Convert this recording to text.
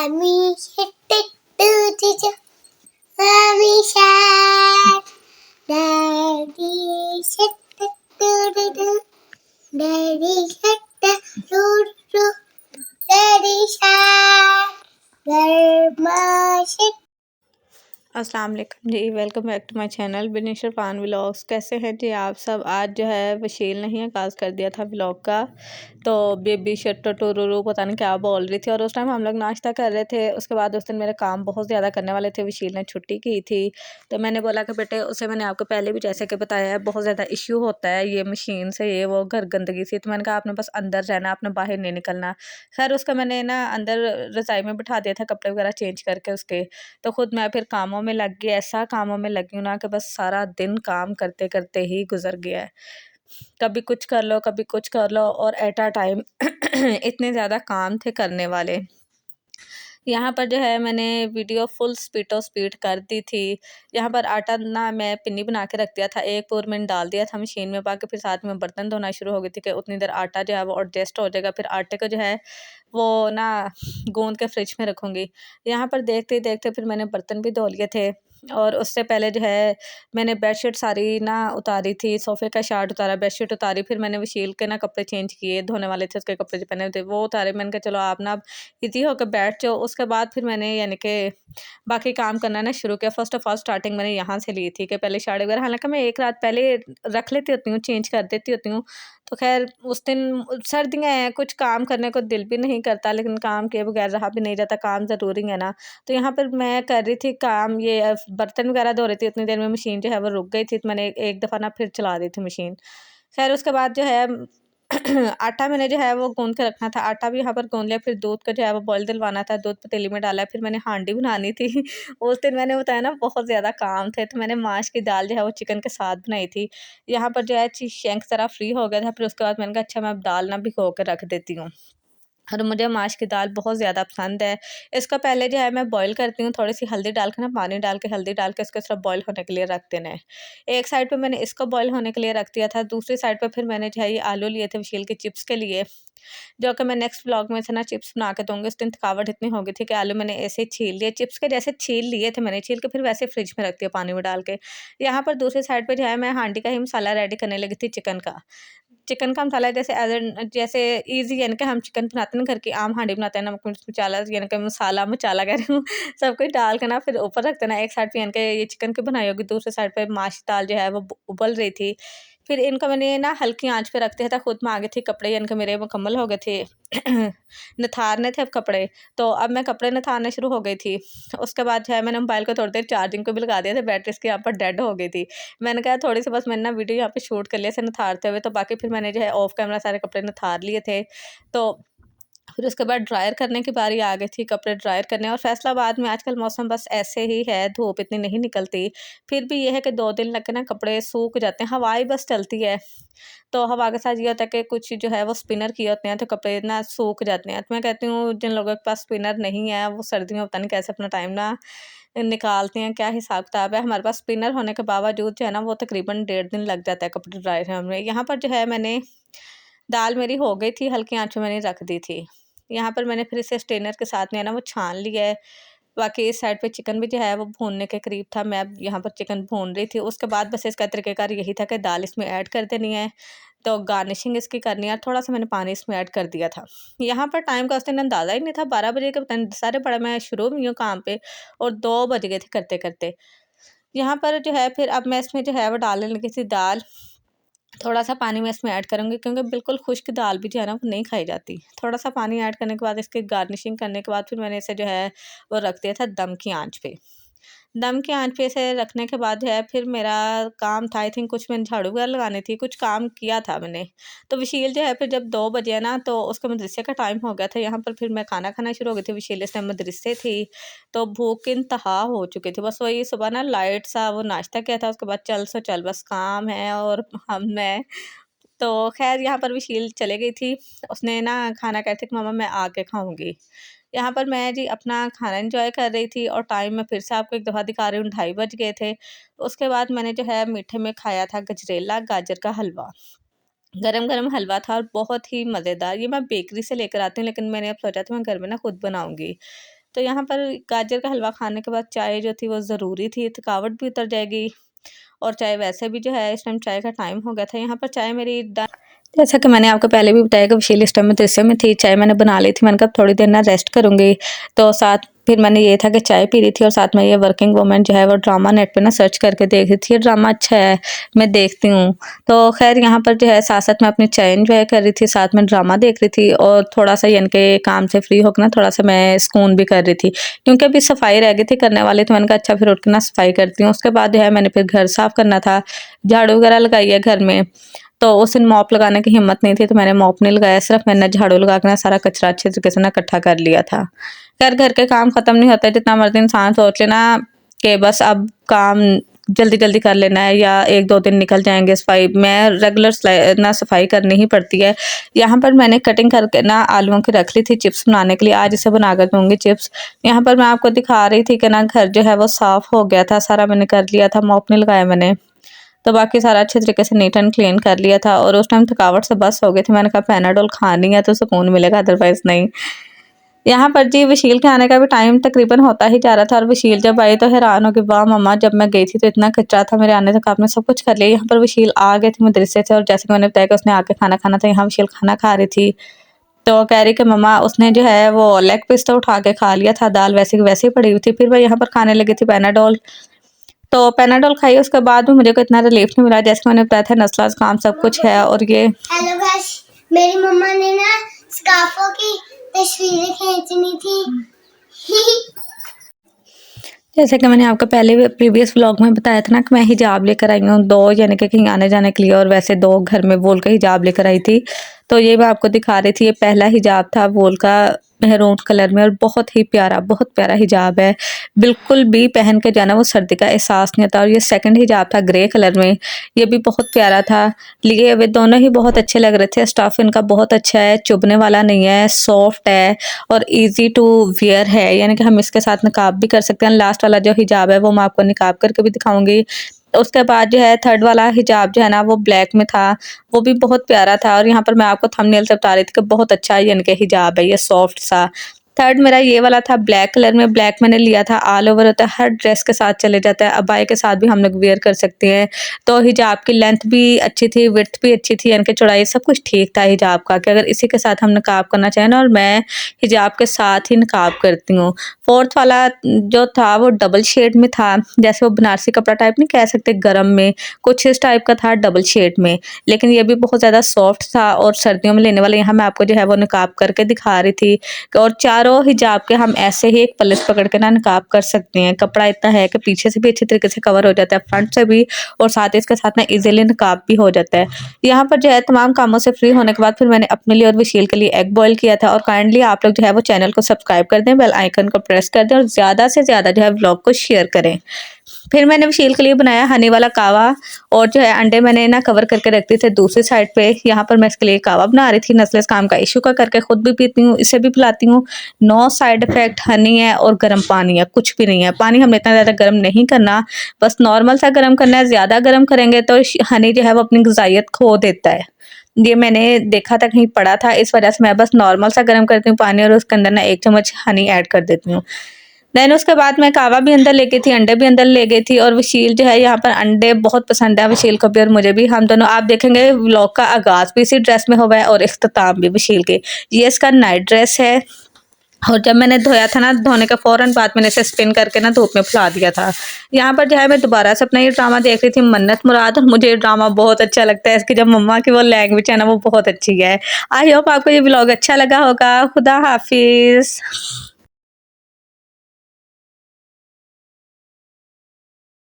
Mommy shark do do do. Mommy shark. Daddy shark do do do. Daddy shark do do do. Daddy shark. Grandma shark. अस्सलाम वालेकुम जी, welcome back to my channel बिनिशर पान vlogs. कैसे हैं जी आप सब। आज जो है वशील ने ही आगाज़ कर दिया था व्लॉग का। तो बेबी शट्टो टोरोरो पता नहीं क्या बोल रही थी और उस टाइम हम लोग नाश्ता कर रहे थे। उसके बाद उस दिन मेरे काम बहुत ज़्यादा करने वाले थे, वशील ने छुट्टी की थी। तो मैंने बोला कि बेटे, उसे मैंने आपको पहले भी जैसे कि बताया है, बहुत ज़्यादा इश्यू होता है ये मशीन से, ये वो घर गंदगी से। तो मैंने कहा आपने बस अंदर रहना, आपने बाहर नहीं निकलना। खैर उसका मैंने ना अंदर रज़ाई में बिठा दिया था, कपड़े वगैरह चेंज करके उसके। तो खुद मैं फिर कामों में लग गई, ऐसा कामों में लगी हूँ ना कि बस सारा दिन काम करते करते ही गुजर गया है। कभी कुछ कर लो, कभी कुछ कर लो, और एट अ टाइम इतने ज़्यादा काम थे करने वाले। यहाँ पर जो है मैंने वीडियो फुल स्पीड कर दी थी। यहाँ पर आटा ना मैं पिन्नी बना के रख दिया था, एक पोर मैंने डाल दिया था मशीन में, बाकी फिर साथ में बर्तन धोना शुरू हो गई थी कि उतनी देर आटा जो है वो एडजस्ट हो जाएगा। फिर आटे को जो है वो ना गूंद के फ्रिज में रखूँगी। यहाँ पर देखते ही देखते फिर मैंने बर्तन भी धो लिए थे, और उससे पहले जो है मैंने बेडशीट सारी ना उतारी थी, सोफ़े का शार्ट उतारा, बेडशीट उतारी। फिर मैंने वशील के ना कपड़े चेंज किए, धोने वाले थे उसके कपड़े जो पहने थे वो उतारे। मैंने कहा चलो आप ना इजी होकर बैठ जाओ। उसके बाद फिर मैंने यानी कि बाकी काम करना ना शुरू किया। फ़र्स्ट ऑफ़ ऑल स्टार्टिंग मैंने यहाँ से ली थी कि पहले साड़ी वगैरह, हालाँकि मैं एक रात पहले रख लेती होती हूँ, चेंज कर देती होती हूँ। तो ख़ैर उस दिन सर्दियाँ हैं, कुछ काम करने को दिल भी नहीं करता, लेकिन काम किए बगैर रहा भी नहीं जाता, काम ज़रूरी है ना। तो यहाँ पर मैं कर रही थी काम, ये बर्तन वगैरह धो रही थी, उतनी देर में मशीन जो है वो रुक गई थी। तो मैंने एक दफ़ा ना फिर चला दी थी मशीन। ख़ैर उसके बाद जो है आटा मैंने जो है वो गूँध के रखना था, आटा भी यहाँ पर गूँध लिया। फिर दूध को जो है वो बॉयल दिलवाना था, दूध पतीली में डाला। फिर मैंने हांडी बनानी थी उस दिन मैंने बताया ना बहुत ज़्यादा काम थे, तो मैंने माश की दाल जो है वो चिकन के साथ बनाई थी। यहाँ पर जो है शैंक ज़रा फ्री हो गया था, फिर उसके बाद मैंने कहा अच्छा मैं अब दाल ना भिगो के रख देती हूँ। और मुझे माश की दाल बहुत ज़्यादा पसंद है। इसको पहले जो है मैं बॉयल करती हूँ, थोड़ी-सी हल्दी डाल के ना, पानी डाल के, हल्दी डाल के इसको सिर्फ़ बॉयल होने के लिए रख देना है। एक साइड पे मैंने इसको बॉयल होने के लिए रख दिया था, दूसरी साइड पे फिर मैंने जो है ये आलू लिए थे वशील के चिप्स के लिए, जो कि मैं नेक्स्ट व्लॉग में से ना चिप्स बना के दूँगी। उस दिन थकावट इतनी हो गई थी कि आलू मैंने ऐसे ही छील लिए, चिप्स के जैसे छील लिए थे मैंने, छील के फिर वैसे फ्रिज में रख दिया पानी में डाल के। यहाँ पर दूसरी साइड पे जो है मैं हांडी का ही मसाला रेडी करने लगी थी चिकन का। चिकन का मसाला जैसे जैसे ईज़ी यानी कि हम चिकन बनाते हैं ना, घर की आम हांडी बनाते हैं, नमक मिर्च मसाला यानी कि मसाला कह रही हूँ सब कुछ डाल के ना फिर ऊपर रख देना। एक साइड पे यानी कि ये चिकन की बनाई होगी, दूसरी साइड पे माश दाल जो है वो उबल रही थी। फिर इनको मैंने ना हल्की आँच पे रख दिया था। खुद में आ गए थे कपड़े, यानी कि मेरे मुकम्मल हो गए थे नथारने थे अब कपड़े। तो अब मैं कपड़े नथारने शुरू हो गई थी। उसके बाद जो है मैंने मोबाइल को थोड़ी देर चार्जिंग पे भी लगा दिया था, बैटरी इसकी यहाँ पर डेड हो गई थी। मैंने कहा थोड़ी सी बस मैंने ना वीडियो यहाँ पे शूट कर लिया इसे नथारते हुए, तो बाकी फिर मैंने जो है ऑफ कैमरा सारे कपड़े नथार लिए थे। तो फिर उसके बाद ड्रायर करने की बारी आ गई थी, कपड़े ड्रायर करने। और फैसलाबाद में आजकल मौसम बस ऐसे ही है, धूप इतनी नहीं निकलती। फिर भी ये है कि 2 दिन लग के ना कपड़े सूख जाते हैं, हवा ही बस चलती है। तो हवा के साथ ये होता है कि कुछ जो है वो स्पिनर किए होते हैं, तो कपड़े ना सूख जाते हैं। तो मैं कहती हूँ जिन लोगों के पास स्पिनर नहीं है, वो सर्दियों में पता नहीं कैसे अपना टाइम ना निकालते हैं, क्या हिसाब-किताब है। हमारे पास स्पिनर होने के बावजूद जो है ना वो तकरीबन 1.5 दिन लग जाता है कपड़े ड्रायर होने में। यहाँ पर जो है मैंने दाल मेरी हो गई थी, हल्की आँच में मैंने रख दी थी। यहाँ पर मैंने फिर इसे स्ट्रेनर के साथ में है ना वो छान लिया है। बाकी इस साइड पे चिकन भी जो है वो भूनने के करीब था, मैं अब यहाँ पर चिकन भून रही थी। उसके बाद बस इसका तरीक़ेकार यही था कि दाल इसमें ऐड कर देनी है, तो गार्निशिंग इसकी करनी है, और थोड़ा-सा मैंने पानी इसमें ऐड कर दिया था। यहाँ पर टाइम का उस दिन अंदाज़ा ही नहीं था, 12 बजे के पता नहीं साढ़े 12 मैं शुरू हुई हूँ काम पे, और 2 बज गए थे करते-करते। यहाँ पर जो है फिर अब मैं इसमें जो है वो डालने लगी थी दाल। थोड़ा-सा पानी मैं इसमें ऐड करूँगी, क्योंकि बिल्कुल खुश्क दाल भी जो है ना वो नहीं खाई जाती। थोड़ा-सा पानी ऐड करने के बाद, इसकी गार्निशिंग करने के बाद, फिर मैंने इसे जो है वो रख दिया था दम की आँच पे। दम की आँच पे इसे रखने के बाद जो है फिर मेरा काम था, आई थिंक कुछ मैंने झाड़ू वगैरह लगानी थी, कुछ काम किया था मैंने। तो वशील जो है फिर जब 2 बजे ना, तो उसके मदरसे का टाइम हो गया था। यहाँ पर फिर मैं खाना खाना शुरू हो गई थी, वशील इस टाइम मदरसे थी। तो भूख इंतहा हो चुकी थी। बस वही सुबह ना लाइट सा वो नाश्ता किया था, उसके बाद चल सो चल, बस काम है और हम मैं। तो ख़ैर यहाँ पर भी शील चली गई थी। उसने ना खाना कहा था कि मम्मा मैं आके खाऊँगी। यहाँ पर मैं जी अपना खाना एन्जॉय कर रही थी, और टाइम मैं फिर से आपको एक दफ़ा दिखा रही हूँ, 2:30 बज गए थे। उसके बाद मैंने जो है मीठे में खाया था गजरेला गाजर का हलवा। गरम-गरम हलवा था और बहुत ही मज़ेदार। ये मैं बेकरी से लेकर आती हूँ, लेकिन मैंने अब सोचा था मैं घर में ना खुद बनाऊँगी। तो यहाँ पर गाजर का हलवा खाने के बाद चाय जो थी वो ज़रूरी थी, थकावट भी उतर जाएगी और चाय वैसे भी जो है इस टाइम चाय का टाइम हो गया था। यहाँ पर चाय मेरी जैसा कि मैंने आपको पहले भी बताया कि विशील इस टाइम में दृश्य में थी, चाय मैंने बना ली थी। मैंने कहा थोड़ी देर ना रेस्ट करूँगी, तो साथ फिर मैंने ये था कि चाय पी रही थी और साथ में ये वर्किंग वूमेन जो है वो ड्रामा नेट पे ना सर्च करके देख रही थी। ये ड्रामा अच्छा है, मैं देखती हूँ। तो खैर यहाँ पर जो है साथ-साथ मैं अपनी चाय एन्जॉय कर रही थी, साथ में ड्रामा देख रही थी और थोड़ा-सा यानी कि काम से फ्री होकर ना थोड़ा-सा मैं सुकून भी कर रही थी। क्योंकि अभी सफाई रह गई थी करने वाली, तो मैंने कहा अच्छा फिर उठ के ना सफाई करती हूँ। उसके बाद जो है मैंने फिर घर साफ़ करना था, झाड़ू वगैरह लगाई है घर में। तो उस दिन मॉप लगाने की हिम्मत नहीं थी, तो मैंने मॉप नहीं लगाया, सिर्फ मैंने झाड़ू लगा के ना सारा कचरा अच्छे तरीके से ना इकट्ठा कर लिया था। खैर घर के काम ख़त्म नहीं होते, जितना मर्ज़ी इंसान सोच ले ना कि बस अब काम जल्दी-जल्दी कर लेना है या 1-2 दिन निकल जाएँगे सफाई में रेगुलर ना सफाई करनी ही पड़ती है। यहाँ पर मैंने कटिंग करके ना आलूओं की रख ली थी चिप्स बनाने के लिए, आज इसे बना कर दूँगी चिप्स। यहाँ पर मैं आपको दिखा रही थी कि ना घर जो है वो साफ़ हो गया था, सारा मैंने कर लिया था, मॉप नहीं लगाया मैंने। तो बाकी सारा अच्छे तरीके से नीट एंड क्लीन कर लिया था और उस टाइम थकावट से बस हो गई थी। मैंने कहा पैनाडोल खानी है तो सुकून मिलेगा, अदरवाइज़ नहीं। यहाँ पर जी विशील के आने का भी टाइम तकरीबन होता ही जा रहा था और विशील जब आई तो हैरान हो गई, वाह मम्मा जब मैं गई थी तो इतना कचरा था, मेरे आने तक आपने सब कुछ कर लिया। यहाँ पर विशील आ गए थे मदरसे से और जैसे कि मैंने बताया कि उसने आके खाना खाना था, यहाँ विशील खाना खा रही थी। तो कह रही कि मम्मा उसने जो है वो लेग पीस तो उठा के खा लिया था, दाल वैसे की वैसे ही पड़ी हुई थी। फिर मैं यहाँ पर खाने लगी थी पैनाडोल। तो पैनाडोल खाई, उसके बाद भी मुझे कोई इतना रिलीफ नहीं मिला, जैसे मैंने बताया था नस्ला ज़ुकाम सब कुछ है। और ये हेलो गाइस, मेरी मम्मा ने ना स्कार्फों की तस्वीरें खींचनी थी। जैसे कि मैंने आपको पहले भी प्रीवियस व्लॉग में बताया था ना कि मैं हिजाब लेकर आई हूँ 2, यानी कि कहीं आने जाने के लिए, और वैसे 2 घर में वूल का हिजाब लेकर आई थी। तो ये मैं आपको दिखा रही थी, ये पहला हिजाब था वूल का मेहरून कलर में और बहुत ही प्यारा, बहुत प्यारा हिजाब है। बिल्कुल भी पहन के जाना वो सर्दी का एहसास नहीं होता। और ये सेकंड हिजाब था ग्रे कलर में, ये भी बहुत प्यारा था। लिए हुए दोनों ही बहुत अच्छे लग रहे थे। स्टफ़ इनका बहुत अच्छा है, चुभने वाला नहीं है, सॉफ्ट है और ईज़ी टू वियर है, यानी कि हम इसके साथ निकाब भी कर सकते हैं। लास्ट वाला जो हिजाब है वो मैं आपको निकाब करके भी दिखाऊँगी। उसके बाद जो है थर्ड वाला हिजाब जो है ना वो ब्लैक में था, वो भी बहुत प्यारा था। और यहाँ पर मैं आपको थंबनेल से बता रही थी कि बहुत अच्छा यानी कि हिजाब है ये सॉफ्ट सा। थर्ड मेरा ये वाला था ब्लैक कलर में, ब्लैक मैंने लिया था, ऑल ओवर होता है, हर ड्रेस के साथ चले जाता है, अबाया के साथ भी हम लोग वियर कर सकते हैं। तो हिजाब की लेंथ भी अच्छी थी, विड्थ भी अच्छी थी, यानी कि चौड़ाई सब कुछ ठीक था हिजाब का, कि अगर इसी के साथ हम नकाब करना चाहें ना, और मैं हिजाब के साथ ही नकाब करती हूँ। फोर्थ वाला जो था वो डबल शेड में था, जैसे वो बनारसी कपड़ा टाइप नहीं कह सकते, गरम में कुछ इस टाइप का था, डबल शेड में, लेकिन ये भी बहुत ज़्यादा सॉफ्ट था और सर्दियों में लेने वाले। यहाँ मैं आपको जो है वो नकाब करके दिखा रही थी। और चारों हिजाब के हम ऐसे ही एक पल्लस पकड़ के ना नकाब कर सकते हैं। कपड़ा इतना है कि पीछे से भी अच्छे तरीके से कवर हो जाता है, फ्रंट से भी, और साथ ही इसके साथ ना इजीली नकाब भी हो जाता है। यहाँ पर जो है तमाम कामों से फ्री होने के बाद फिर मैंने अपने लिए और विशील के लिए एग बॉईल किया था। और काइंडली आप लोग जो है वो चैनल को सब्सक्राइब कर दें, बेल आइकन को प्रेस कर दें और ज़्यादा से ज़्यादा जो है व्लॉग को शेयर करें। फिर मैंने विशील के लिए बनाया हनी वाला कावा, और जो है अंडे मैंने ना कवर करके रख दिए थे दूसरी साइड पे। यहाँ पर मैं इसके लिए कावा बना रही थी, नस्लेस काम का इशू का करके, खुद भी पीती हूँ, इसे भी पिलाती हूँ। नो साइड इफेक्ट, हनी है और गर्म पानी है, कुछ भी नहीं है। पानी हमने इतना ज़्यादा गर्म नहीं करना, बस नॉर्मल सा गर्म करना है। ज़्यादा गर्म करेंगे तो हनी जो है वो अपनी ग़िज़ाइयत खो देता है। ये मैंने देखा था, कहीं पढ़ा था, इस वजह से मैं बस नॉर्मल सा गर्म करती हूँ पानी और उसके अंदर ना 1 चम्मच हनी ऐड कर देती हूँ। देन उसके बाद मैं कावा भी अंदर ले गई थी, अंडे भी अंदर ले गई थी। और विशील जो है यहाँ पर अंडे बहुत पसंद है, विशील को भी और मुझे भी। हम दोनों, आप देखेंगे व्लॉग का आगाज़ भी इसी ड्रेस में हुआ है और इख्तिताम भी विशील के। ये इसका नाइट ड्रेस है, और जब मैंने धोया था ना, धोने के फ़ौरन बाद मैंने इसे स्पिन करके ना धूप में फुला दिया था। यहाँ पर जो है मैं दोबारा से अपना ये ड्रामा देख रही थी, मन्नत मुराद, और मुझे ये ड्रामा बहुत अच्छा लगता है। इसकी जो मम्मा की वो लैंग्वेज है ना वो बहुत अच्छी है। आई होप आपको ये व्लॉग अच्छा लगा होगा। खुदा हाफिज़।